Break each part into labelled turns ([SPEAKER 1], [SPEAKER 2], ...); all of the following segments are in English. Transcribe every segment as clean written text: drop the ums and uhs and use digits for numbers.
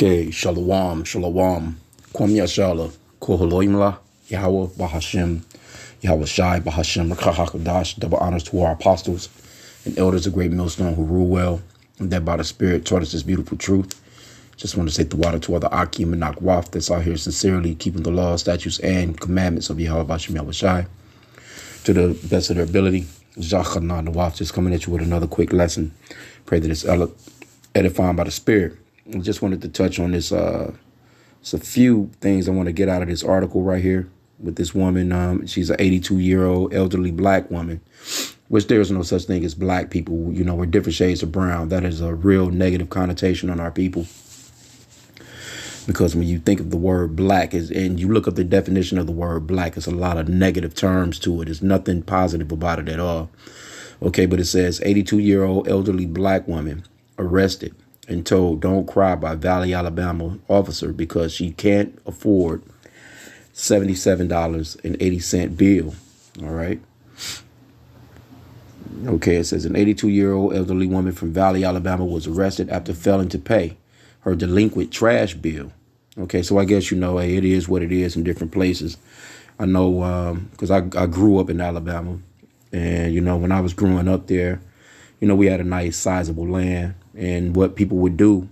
[SPEAKER 1] Okay, Shalom, Shalom. Kwam Yashala, Koholoimla, Yahweh Bahashem, Yahweh Shai Bahashem, Rakahakadash, double honors to our apostles and elders of Great Millstone who rule well, and that by the Spirit taught us this beautiful truth. Just want to say the water to all the H.I.M and Nakwaf that's out here sincerely keeping the laws, statutes, and commandments of Yahweh Bahashem, Yahweh Shai to the best of their ability. Zachana Nawaf just coming at you with another quick lesson. Pray that it's edifying by the Spirit. I just wanted to touch on this. It's a few things I want to get out of this article right here with this woman. She's an 82-year-old elderly black woman, which there's no such thing as black people. You know, we're different shades of brown. That is a real negative connotation on our people. Because when you think of the word black and you look up the definition of the word black, it's a lot of negative terms to it. There's nothing positive about it at all. OK, but it says 82-year-old elderly black woman arrested and told don't cry by Valley, Alabama officer because she can't afford $77.80 bill. All right. OK, it says an 82-year-old elderly woman from Valley, Alabama was arrested after failing to pay her delinquent trash bill. OK, so I guess, you know, hey, it is what it is in different places. I know because I grew up in Alabama. And, you know, when I was growing up there, you know, we had a nice sizable land. And what people would do,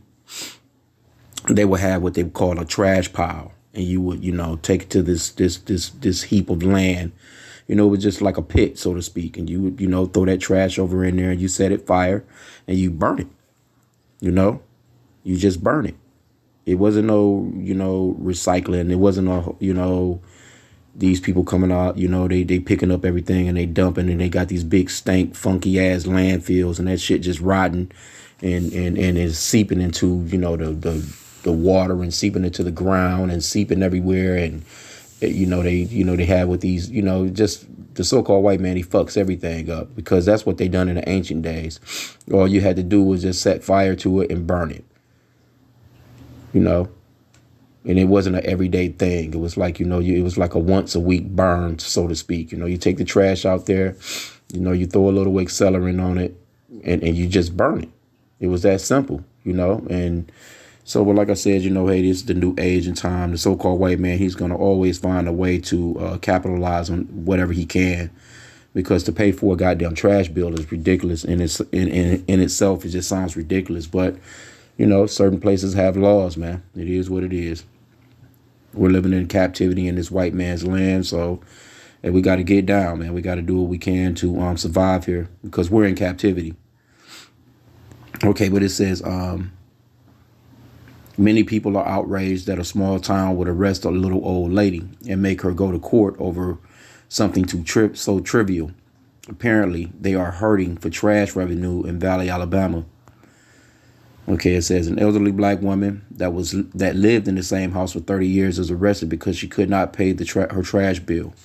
[SPEAKER 1] they would have what they would call a trash pile. And you would, you know, take it to this heap of land. You know, it was just like a pit, so to speak. And you would, you know, throw that trash over in there and you set it fire and you burn it. You know, you just burn it. It wasn't no, you know, recycling. It wasn't no, you know, these people coming out, you know, they picking up everything and they dumping and they got these big stank, funky ass landfills and that shit just rotting and is seeping into, you know, the water and seeping into the ground and seeping everywhere. And, you know, they have with these, you know, just the so-called white man, he fucks everything up because that's what they done in the ancient days. All you had to do was just set fire to it and burn it, you know. And it wasn't an everyday thing. It was like, you know, it was like a once a week burn, so to speak. You know, you take the trash out there, you know, you throw a little accelerant on it and you just burn it. It was that simple, you know. And so, well, like I said, you know, hey, this is the new age and time. The so-called white man, he's going to always find a way to capitalize on whatever he can, because to pay for a goddamn trash bill is ridiculous. And it's in itself, it just sounds ridiculous. But, you know, certain places have laws, man. It is what it is. We're living in captivity in this white man's land. So and we got to get down, man. We got to do what we can to survive here because we're in captivity. OK, but it says many people are outraged that a small town would arrest a little old lady and make her go to court over something so trivial. Apparently, they are hurting for trash revenue in Valley, Alabama. OK, it says an elderly black woman that lived in the same house for 30 years is arrested because she could not pay her trash bill.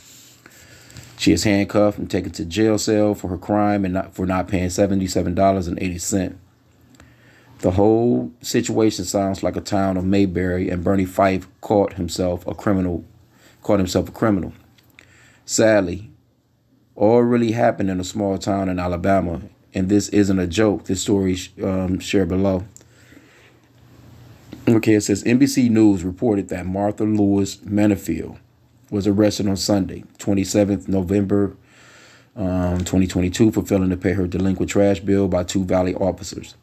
[SPEAKER 1] She is handcuffed and taken to jail cell for her crime and for not paying $77.80. The whole situation sounds like a town of Mayberry, and Bernie Fife caught himself a criminal. Sadly, all really happened in a small town in Alabama. And this isn't a joke. This story shared below. Okay, it says NBC News reported that Martha Lewis Menafield was arrested on Sunday, 27th November 2022, for failing to pay her delinquent trash bill by 2 Valley officers.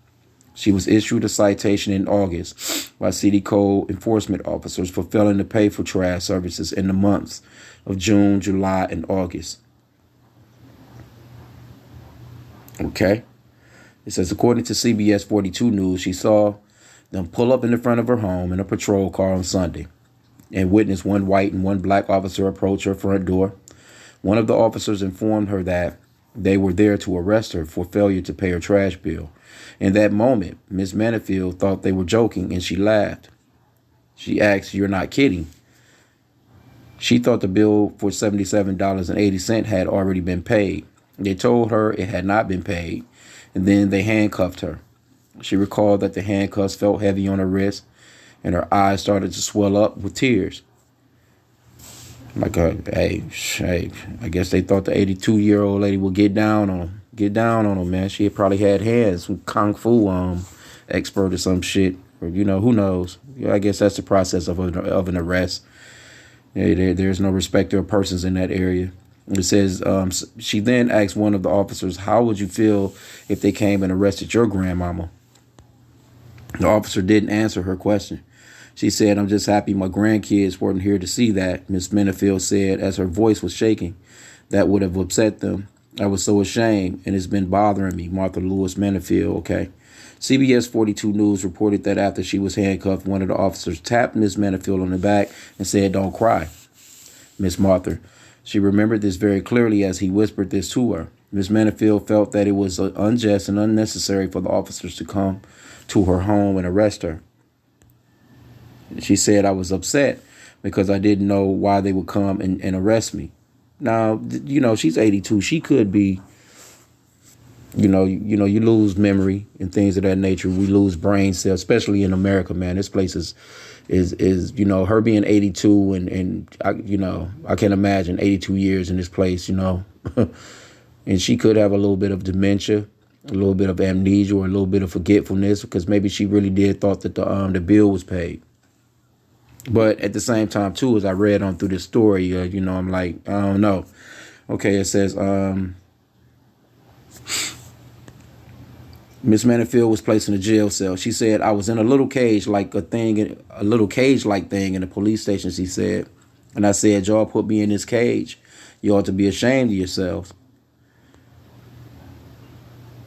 [SPEAKER 1] She was issued a citation in August by city code enforcement officers for failing to pay for trash services in the months of June, July, and August. OK, it says, according to CBS 42 News, she saw them pull up in the front of her home in a patrol car on Sunday and witnessed one white and one black officer approach her front door. One of the officers informed her that they were there to arrest her for failure to pay her trash bill. In that moment, Miss Manifield thought they were joking and she laughed. She asked, "You're not kidding?" She thought the bill for $77.80 had already been paid. They told her it had not been paid, and then they handcuffed her. She recalled that the handcuffs felt heavy on her wrist, and her eyes started to swell up with tears. Like, hey, I guess they thought the 82-year-old lady would get down on them, man. She had probably had hands, some kung fu expert or some shit. or who knows. Yeah, I guess that's the process of an arrest. Yeah, there's no respecter of persons in that area. It says she then asked one of the officers, "How would you feel if they came and arrested your grandmama?" The officer didn't answer her question. She said, "I'm just happy my grandkids weren't here to see that," Miss Benefield said as her voice was shaking. "That would have upset them. I was so ashamed, and it's been bothering me." Martha Lewis Benefield, okay. CBS 42 News reported that after she was handcuffed, one of the officers tapped Miss Benefield on the back and said, "Don't cry, Miss Martha." She remembered this very clearly as he whispered this to her. Miss Benefield felt that it was unjust and unnecessary for the officers to come to her home and arrest her. She said, "I was upset because I didn't know why they would come and arrest me." Now, she's 82. She could be, you lose memory and things of that nature. We lose brain cells, especially in America, man. This place is her being 82 and I can't imagine 82 years in this place, and she could have a little bit of dementia, a little bit of amnesia, or a little bit of forgetfulness because maybe she really did thought that the bill was paid. But at the same time, too, as I read on through this story, I'm like, I don't know. Okay, it says Miss Benefield was placed in a jail cell. She said, "I was in a little cage-like thing in the police station," she said. "And I said, y'all put me in this cage. You ought to be ashamed of yourselves."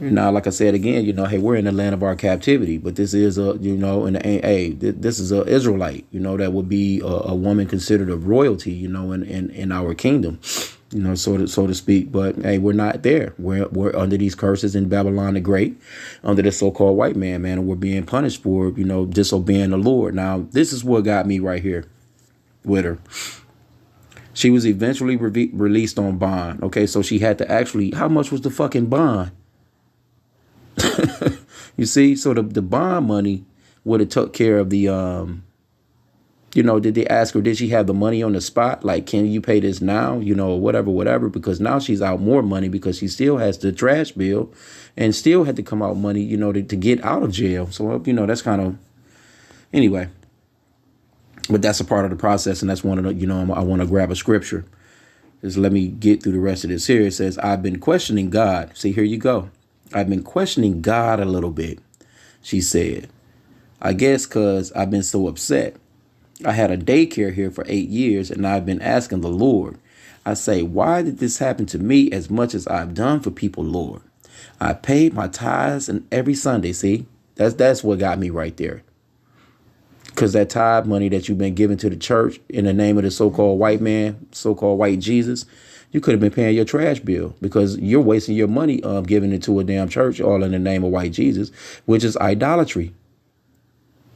[SPEAKER 1] Now, like I said again, hey, we're in the land of our captivity, but this is this is a Israelite, that would be a woman considered a royalty, in our kingdom, so to speak. But hey, we're not there. We're under these curses in Babylon the Great, under the so-called white man, and we're being punished for, disobeying the Lord. Now, this is what got me right here with her. She was eventually released on bond. Okay, so she had to actually, how much was the fucking bond? You see, so the bond money would have took care of the did they ask her, did she have the money on the spot? Like, can you pay this now? Whatever, because now she's out more money because she still has the trash bill and still had to come out money, to get out of jail. So, that's kind of, anyway, but that's a part of the process. And that's one of the, I want to grab a scripture. Just let me get through the rest of this here. It says, "I've been questioning God." See, here you go. "I've been questioning God a little bit," she said. "I guess because I've been so upset. I had a daycare here for 8 years and I've been asking the Lord. I say, why did this happen to me as much as I've done for people, Lord? I paid my tithes and every Sunday." See, that's what got me right there. Because that tithe money that you've been giving to the church in the name of the so-called white man, so-called white Jesus, you could have been paying your trash bill because you're wasting your money giving it to a damn church all in the name of white Jesus, which is idolatry.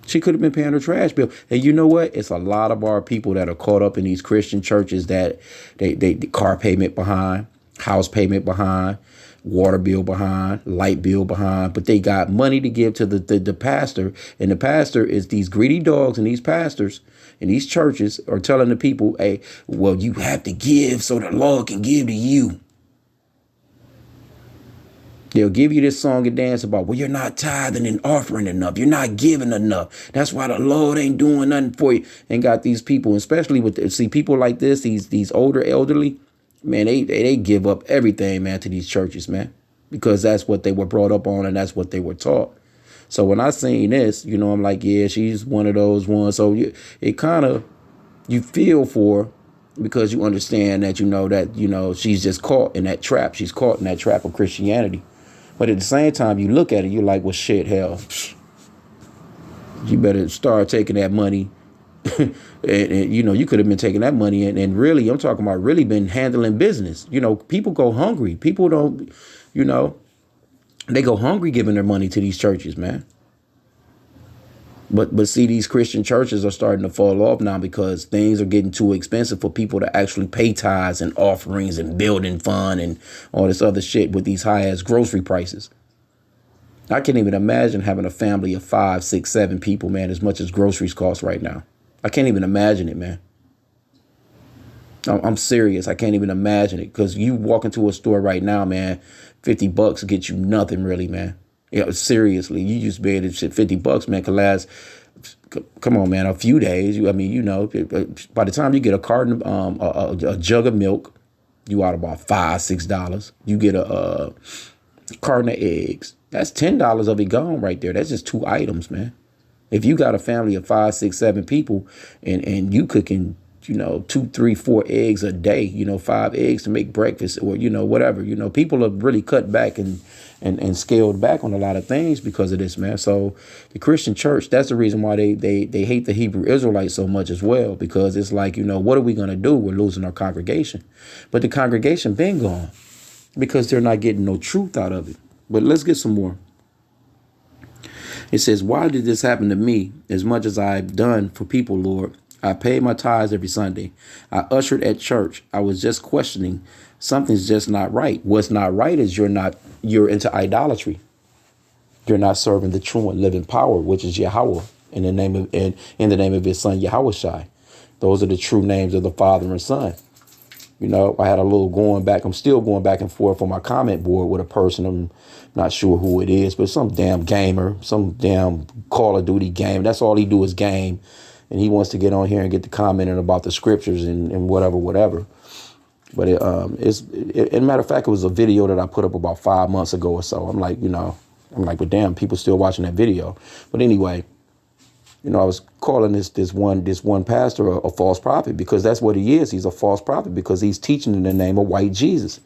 [SPEAKER 1] She could have been paying her trash bill. And you know what? It's a lot of our people that are caught up in these Christian churches that they car payment behind, house payment behind, water bill behind, light bill behind, but they got money to give to the pastor. And the pastor is these greedy dogs, and these pastors and these churches are telling the people, hey, well, you have to give so the Lord can give to you. They'll give you this song and dance about, well, you're not tithing and offering enough. You're not giving enough. That's why the Lord ain't doing nothing for you. And got these people, especially see people like this, these older elderly, man, they give up everything, man, to these churches, man, because that's what they were brought up on and that's what they were taught. So when I seen this, I'm like, yeah, she's one of those ones. So it kind of, you feel for her because you understand that, she's just caught in that trap. She's caught in that trap of Christianity. But at the same time, you look at it, you're like, well, shit, hell, you better start taking that money. and you could have been taking that money and really, I'm talking about really been handling business. People go hungry. People don't, they go hungry giving their money to these churches, man. But see, these Christian churches are starting to fall off now because things are getting too expensive for people to actually pay tithes and offerings and building fund and all this other shit with these high ass grocery prices. I can't even imagine having a family of 5, 6, 7 people, man, as much as groceries cost right now. I can't even imagine it, man. I'm serious. I can't even imagine it because you walk into a store right now, man, $50 gets you nothing really, man. Yeah, seriously, you used to be able to shit $50, man, could last. Come on, man, a few days. I mean, by the time you get a carton, a jug of milk, you out about $5, $6. You get a carton of eggs. That's $10 of it gone right there. That's just 2 items, man. If you got a family of 5, 6, 7 people, and you cooking, 2, 3, 4 eggs a day, 5 eggs to make breakfast, or whatever. People have really cut back and scaled back on a lot of things because of this, man. So the Christian church, that's the reason why they hate the Hebrew Israelites so much as well, because it's like, what are we gonna do? We're losing our congregation, but the congregation been gone because they're not getting no truth out of it. But let's get some more. It says, why did this happen to me? As much as I've done for people, Lord, I paid my tithes every Sunday. I ushered at church. I was just questioning. Something's just not right. What's not right is you're into idolatry. You're not serving the true and living power, which is Yahweh, in the name of his son, Yahushai. Those are the true names of the Father and Son. I had a little I'm still going back and forth on my comment board with a person. I'm not sure who it is, but some damn gamer, some damn Call of Duty game. That's all he do is game. And he wants to get on here and get to commenting about the scriptures and whatever. But as a matter of fact, it was a video that I put up about 5 months ago or so. I'm like, but damn, people still watching that video. But anyway, I was calling this one pastor a false prophet, because that's what he is. He's a false prophet because he's teaching in the name of white Jesus.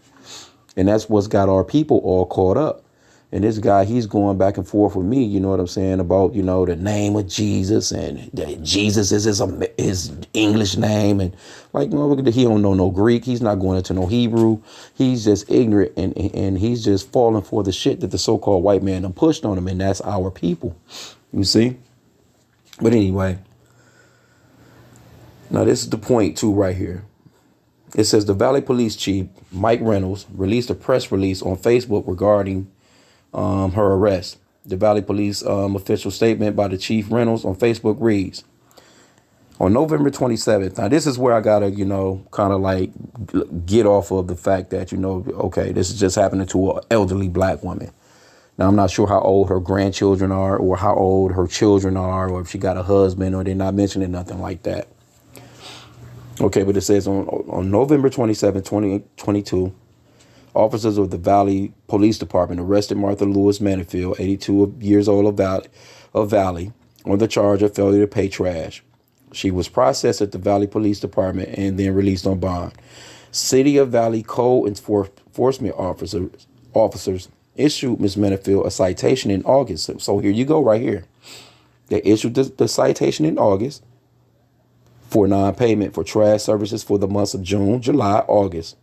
[SPEAKER 1] And that's what's got our people all caught up. And this guy, he's going back and forth with me, you know what I'm saying, about, the name of Jesus, and that Jesus is his English name. And like, he don't know no Greek. He's not going into no Hebrew. He's just ignorant, and he's just falling for the shit that the so-called white man done pushed on him. And that's our people, you see. But anyway, now this is the point too right here. It says the Valley Police Chief, Mike Reynolds, released a press release on Facebook regarding her arrest. The Valley Police official statement by the Chief Reynolds on Facebook reads, on November 27th. Now, this is where I got to, kind of like get off of the fact that, okay, this is just happening to an elderly black woman. Now, I'm not sure how old her grandchildren are, or how old her children are, or if she got a husband, or they're not mentioning nothing like that. Okay, but it says on November 27, 2022, officers of the Valley Police Department arrested Martha Lewis Manifield, 82 years old, of Valley, on the charge of failure to pay trash. She was processed at the Valley Police Department and then released on bond. City of Valley Code Enforcement officers issued Ms. Manifield a citation in August. So here you go right here. They issued the citation in August for non-payment for trash services for the months of June, July, August.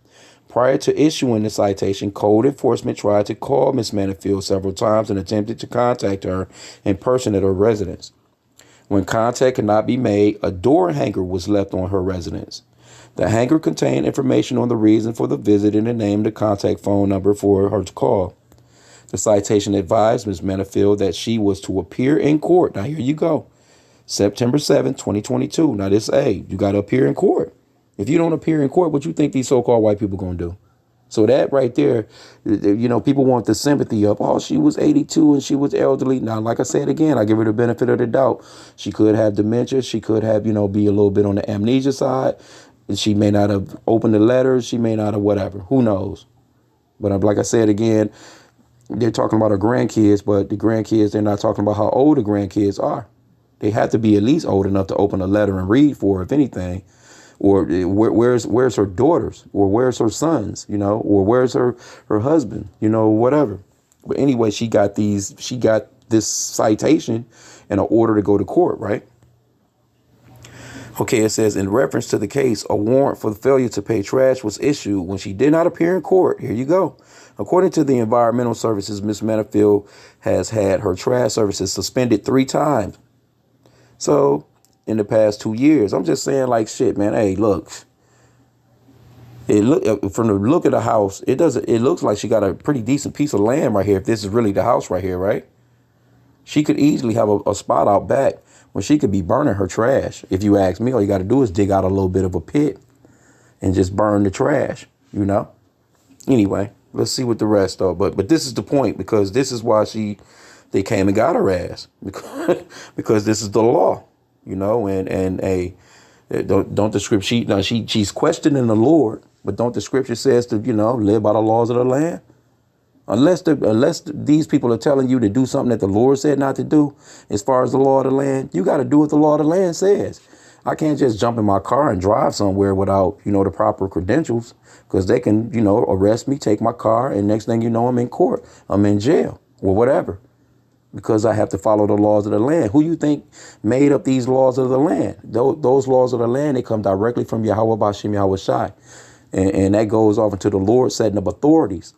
[SPEAKER 1] Prior to issuing the citation, code enforcement tried to call Ms. Manifield several times and attempted to contact her in person at her residence. When contact could not be made, a door hanger was left on her residence. The hanger contained information on the reason for the visit and the name, the contact phone number for her to call. The citation advised Ms. Manifield that she was to appear in court. Now, here you go. September 7th, 2022. Now, you got to appear in court. If you don't appear in court, what you think these so-called white people going to do? So that right there, people want the sympathy of, oh, she was 82 and she was elderly. Now, like I said, again, I give her the benefit of the doubt. She could have dementia. She could have, be a little bit on the amnesia side. She may not have opened the letters. She may not have whatever. Who knows? But like I said, again, they're talking about her grandkids, but the grandkids, they're not talking about how old the grandkids are. They have to be at least old enough to open a letter and read for, if anything. Or where's her daughters, or where's her sons, or where's her husband, whatever. But anyway, she got this citation and an order to go to court, right? Okay, it says, in reference to the case, a warrant for the failure to pay trash was issued when she did not appear in court. Here you go. According to the Environmental Services, Ms. Manifield has had her trash services suspended 3 times. So, in the past 2 years, I'm just saying, like, shit, man. Hey, look. From the look of the house, it looks like she got a pretty decent piece of land right here. If this is really the house right here, right? She could easily have a spot out back where she could be burning her trash. If you ask me, all you got to do is dig out a little bit of a pit and just burn the trash, Anyway, Let's see what the rest are. But this is the point, because this is why they came and got her ass, because this is the law, and a don't the scripture she's questioning the Lord, but don't the scripture says to live by the laws of the land? Unless these people are telling you to do something that the Lord said not to do, as far as the law of the land, you got to do what the law of the land says. I can't just jump in my car and drive somewhere without, the proper credentials, because they can, arrest me, take my car, and next thing you know, I'm in court, I'm in jail or whatever, because I have to follow the laws of the land. Who you think made up these laws of the land? Those laws of the land, they come directly from Yahweh Bashim Yahweh Shai. And that goes off into the Lord setting up authorities.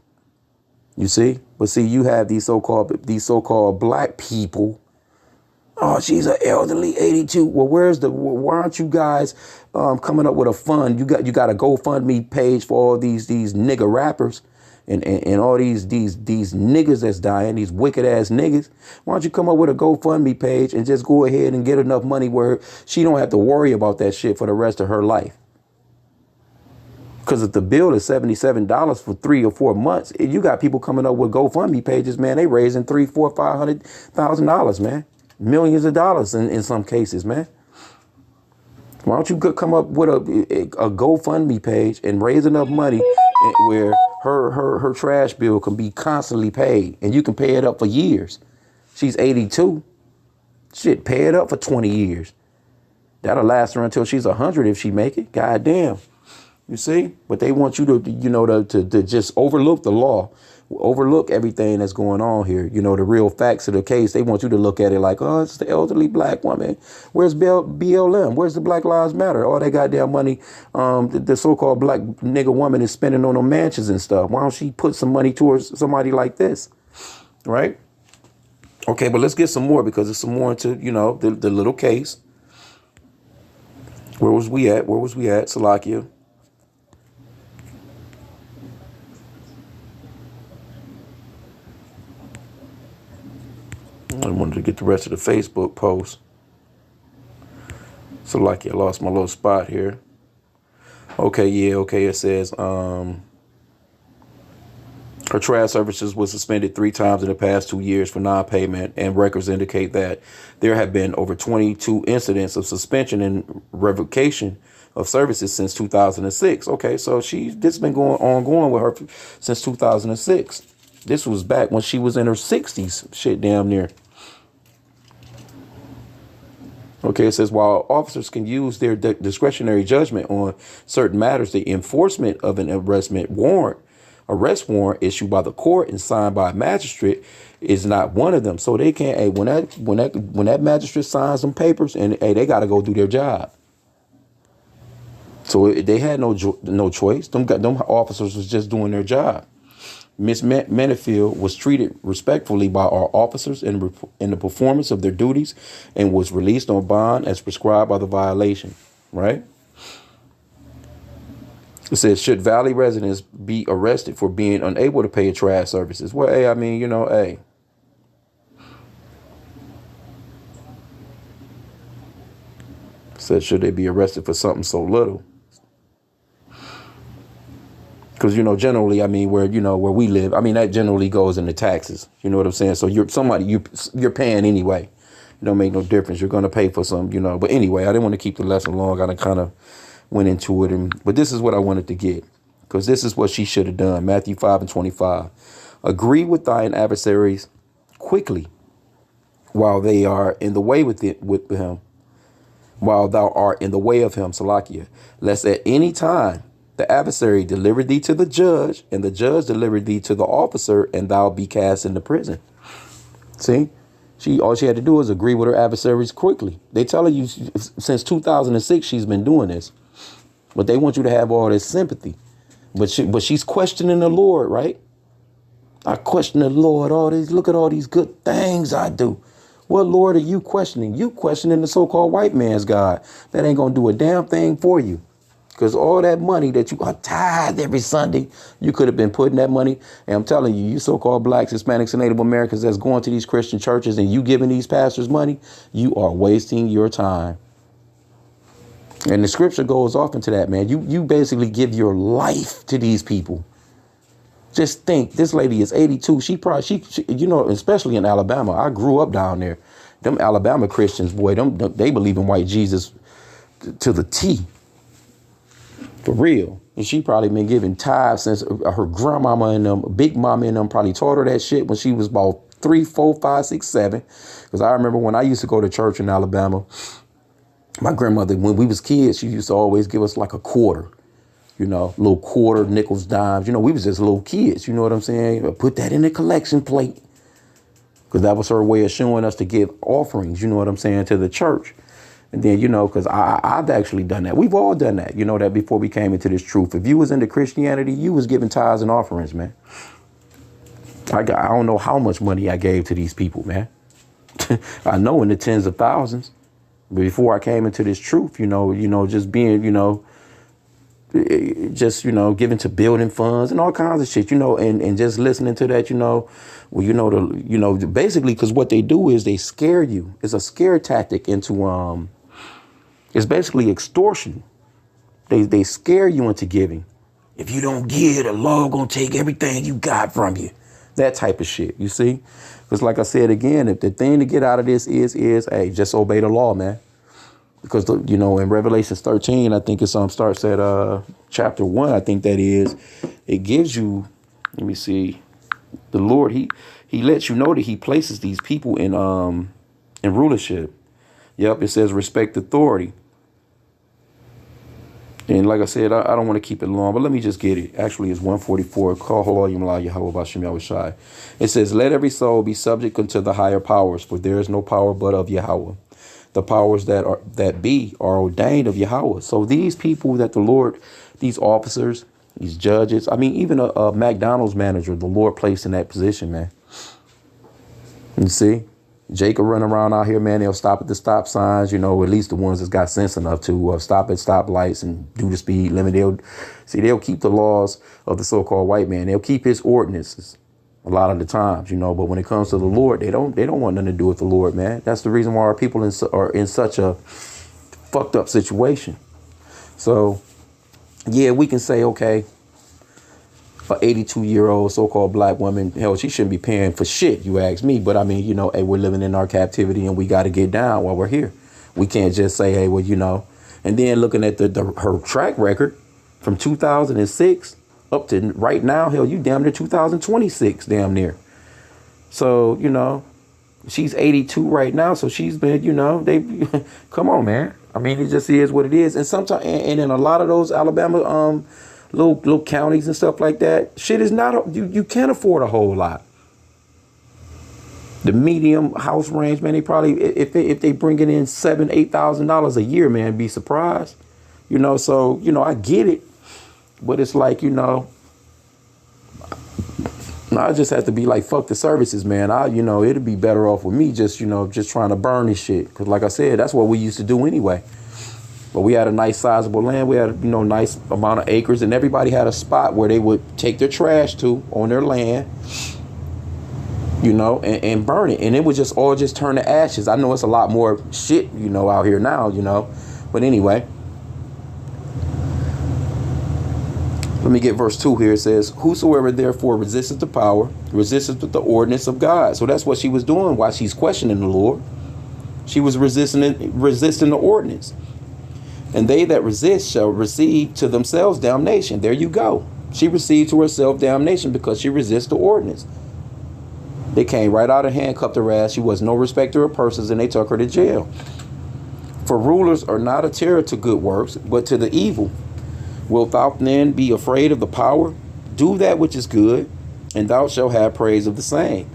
[SPEAKER 1] You see? But see, you have these so-called black people. Oh, she's an elderly 82. Well, why aren't you guys coming up with a fund? You got a GoFundMe page for all these nigga rappers and all these niggas that's dying, these wicked ass niggas. Why don't you come up with a GoFundMe page and just go ahead and get enough money where she don't have to worry about that shit for the rest of her life? Because if the bill is $77 for 3 or 4 months, you got people coming up with GoFundMe pages, man. They raising $300,000, $400,000, $500,000, man. Millions of dollars in some cases, man. Why don't you come up with a GoFundMe page and raise enough money where her trash bill can be constantly paid, and you can pay it up for years. She's 82. Shit, pay it up for 20 years. That'll last her until she's 100 if she make it. God damn. You see? But they want you to just overlook the law, overlook everything that's going on here. The real facts of the case. They want you to look at it like, oh, it's the elderly black woman. Where's BLM? Where's the Black Lives Matter? All that goddamn money the so-called black nigga woman is spending on them mansions and stuff. Why don't she put some money towards somebody like this? Right? Okay, but let's get some more, because there's some more into, the little case. Where was we at? Salakia? I wanted to get the rest of the Facebook post. So I lost my little spot here. Okay, it says her trash services was suspended 3 times in the past 2 years for non-payment, and records indicate that there have been over 22 incidents of suspension and revocation of services since 2006. Okay, so this has been ongoing with her since 2006. This was back when she was in her 60s. Shit, damn near. Okay, it says while officers can use their discretionary judgment on certain matters, the enforcement of an arrest warrant issued by the court and signed by a magistrate is not one of them. So they can't. Hey, when that magistrate signs some papers, and they got to go do their job. So they had no choice. Them officers was just doing their job. Miss Menefield was treated respectfully by our officers in the performance of their duties and was released on bond as prescribed by the violation. Right? It says, should Valley residents be arrested for being unable to pay trash services? Well, hey, I mean, hey. It says, should they be arrested for something so little? Because, generally, I mean, where we live, I mean, that generally goes into taxes. You know what I'm saying? So you're paying anyway. It don't make no difference. You're going to pay for some, But anyway, I didn't want to keep the lesson long. I kind of went into it. But this is what I wanted to get, because this is what she should have done. Matthew 5:25. Agree with thine adversaries quickly while they are in the way with him, while thou art in the way of him, Salakia, lest at any time the adversary deliver thee to the judge, and the judge deliver thee to the officer, and thou be cast into prison. See, all she had to do was agree with her adversaries quickly. They telling you since 2006 she's been doing this, but they want you to have all this sympathy. But she's questioning the Lord, right? I question the Lord. Look at all these good things I do. What Lord are you questioning? You questioning the so-called white man's God that ain't gonna do a damn thing for you. Because all that money that you are tithed every Sunday, you could have been putting that money. And I'm telling you, you so-called blacks, Hispanics, and Native Americans that's going to these Christian churches and you giving these pastors money, you are wasting your time. And the scripture goes off into that, man. You basically give your life to these people. Just think, this lady is 82. She you know, especially in Alabama. I grew up down there. Them Alabama Christians, boy, they believe in white Jesus to the T. For real. And she probably been giving tithes since her grandmama and them, big mama and them probably taught her that shit when she was about 3, 4, 5, 6, 7. Because I remember when I used to go to church in Alabama, my grandmother, when we was kids, she used to always give us like a quarter. You know, little quarter, nickels, dimes. You know, we was just little kids. You know what I'm saying? Put that in the collection plate. Because that was her way of showing us to give offerings, you know what I'm saying, to the church. And then, you know, because I've actually done that. We've all done that, you know, that before we came into this truth. If you was into Christianity, you was giving tithes and offerings, man. I don't know how much money I gave to these people, man. I know in the tens of thousands. But before I came into this truth, you know, just being, you know, just, you know, giving to building funds and all kinds of shit, you know, and just listening to that, you know, well, you know, basically, because what they do is they scare you. It's a scare tactic into, it's basically extortion. They scare you into giving. If you don't give, the law gonna take everything you got from you. That type of shit, you see? Because like I said, again, if the thing to get out of this is, hey, just obey the law, man. Because, you know, in Revelations 13, I think it starts at chapter 1, I think that is. It gives you, let me see, the Lord, he lets you know that he places these people in rulership. Yep, it says respect authority. And like I said, I don't want to keep it long, but let me just get it. Actually, it's 144. It says, let every soul be subject unto the higher powers, for there is no power but of Yahweh. The powers that be are ordained of Yahweh. So these people that the Lord, these officers, these judges, I mean, even a McDonald's manager, the Lord placed in that position, man. You see, Jacob run around out here, man. They'll stop at the stop signs, you know, at least the ones that's got sense enough to stop at stop lights and do the speed limit. They'll keep the laws of the so-called white man. They'll keep his ordinances a lot of the times, you know, but when it comes to the Lord, they don't want nothing to do with the Lord, man. That's the reason why our people are in such a fucked up situation. So, yeah, we can say, okay, an 82-year-old so-called black woman, hell, she shouldn't be paying for shit, you ask me. But I mean, you know, hey, we're living in our captivity and we got to get down while we're here. We can't just say, hey, well, you know, and then looking at her track record from 2006 up to right now, hell, you damn near 2026, damn near. So, you know, she's 82 right now. So she's been, you know, come on, man. I mean, it just is what it is. And sometimes, and in a lot of those Alabama, little counties and stuff like that, shit is not, you can't afford a whole lot. The medium house range, man, they probably, if they bringing in $7,000-8,000 a year, man, be surprised. You know, so, you know, I get it. But it's like, you know, I just have to be like, fuck the services, man. You know, it'd be better off with me just, you know, just trying to burn this shit. Because like I said, that's what we used to do anyway. But we had a nice sizable land. We had, you know, nice amount of acres. And everybody had a spot where they would take their trash to on their land, you know, and burn it. And it would just all just turn to ashes. I know it's a lot more shit, you know, out here now, you know. But anyway. Let me get verse 2 here. It says, whosoever therefore resisteth the power, resisteth the ordinance of God. So that's what she was doing while she's questioning the Lord. She was resisting the ordinance. And they that resist shall receive to themselves damnation. There you go. She received to herself damnation because she resists the ordinance. They came right out and handcuffed her ass. She was no respecter of persons, and they took her to jail. For rulers are not a terror to good works, but to the evil. Wilt thou then be afraid of the power? Do that which is good, and thou shalt have praise of the same.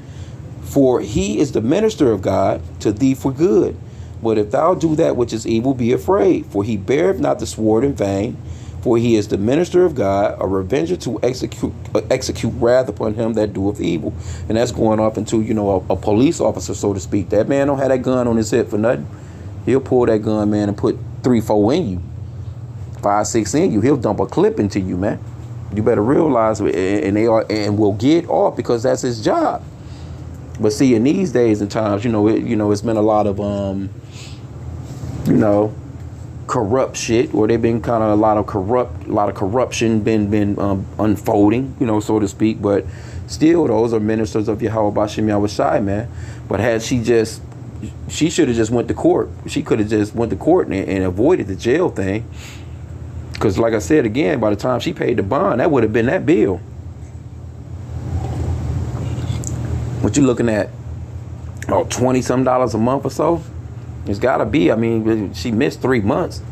[SPEAKER 1] For he is the minister of God to thee for good. But if thou do that which is evil, be afraid. For he beareth not the sword in vain. For he is the minister of God, a revenger to execute wrath upon him that doeth evil. And that's going off into, you know, a police officer, so to speak. That man don't have that gun on his hip for nothing. He'll pull that gun, man, and put 3, 4 in you. 5, 6 in you. He'll dump a clip into you, man. You better realize, and will get off because that's his job. But see, in these days and times, you know, it's been a lot of, you know, corrupt shit, or they've been kind of a lot of corruption been unfolding, you know, so to speak. But still, those are ministers of Yahweh Bashim Yahweh Shai, man. But had she should have just went to court. She could have just went to court and avoided the jail thing. Because like I said, again, by the time she paid the bond, that would have been that bill. What you looking at? Oh, $20-some a month or so? It's gotta be. I mean, she missed 3 months.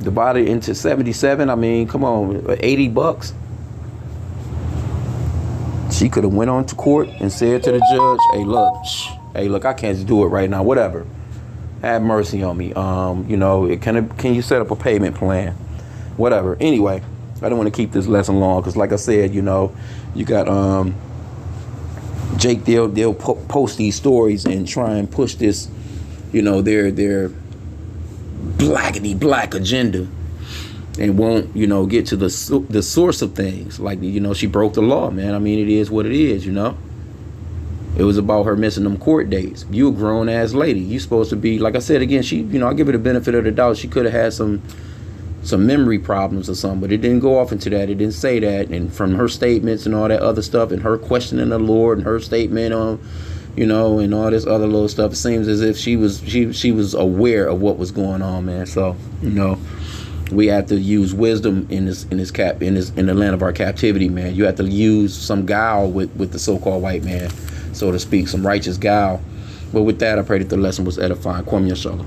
[SPEAKER 1] Divided into 77. I mean, come on, $80. She could have went on to court and said to the judge, hey, look, I can't do it right now. Whatever. Have mercy on me. You know, can you set up a payment plan? Whatever. Anyway, I don't want to keep this lesson long because, like I said, you know, you got Jake. They'll post these stories and try and push this, you know, their blackety black agenda, and won't, you know, get to the source of things. Like, you know, she broke the law, man. I mean, it is what it is, you know. It was about her missing them court dates. You a grown ass lady. You supposed to be, like I said again, she, you know, I give her the benefit of the doubt. She could have had some memory problems or something, but it didn't go off into that. It didn't say that. And from her statements and all that other stuff, and her questioning the Lord, and her statement on, you know, and all this other little stuff, it seems as if she was aware of what was going on, man. So, you know, we have to use wisdom in the land of our captivity, man. You have to use some guile with the so-called white man, so to speak, some righteous guile. But with that, I pray that the lesson was edifying. Kwam Yashala.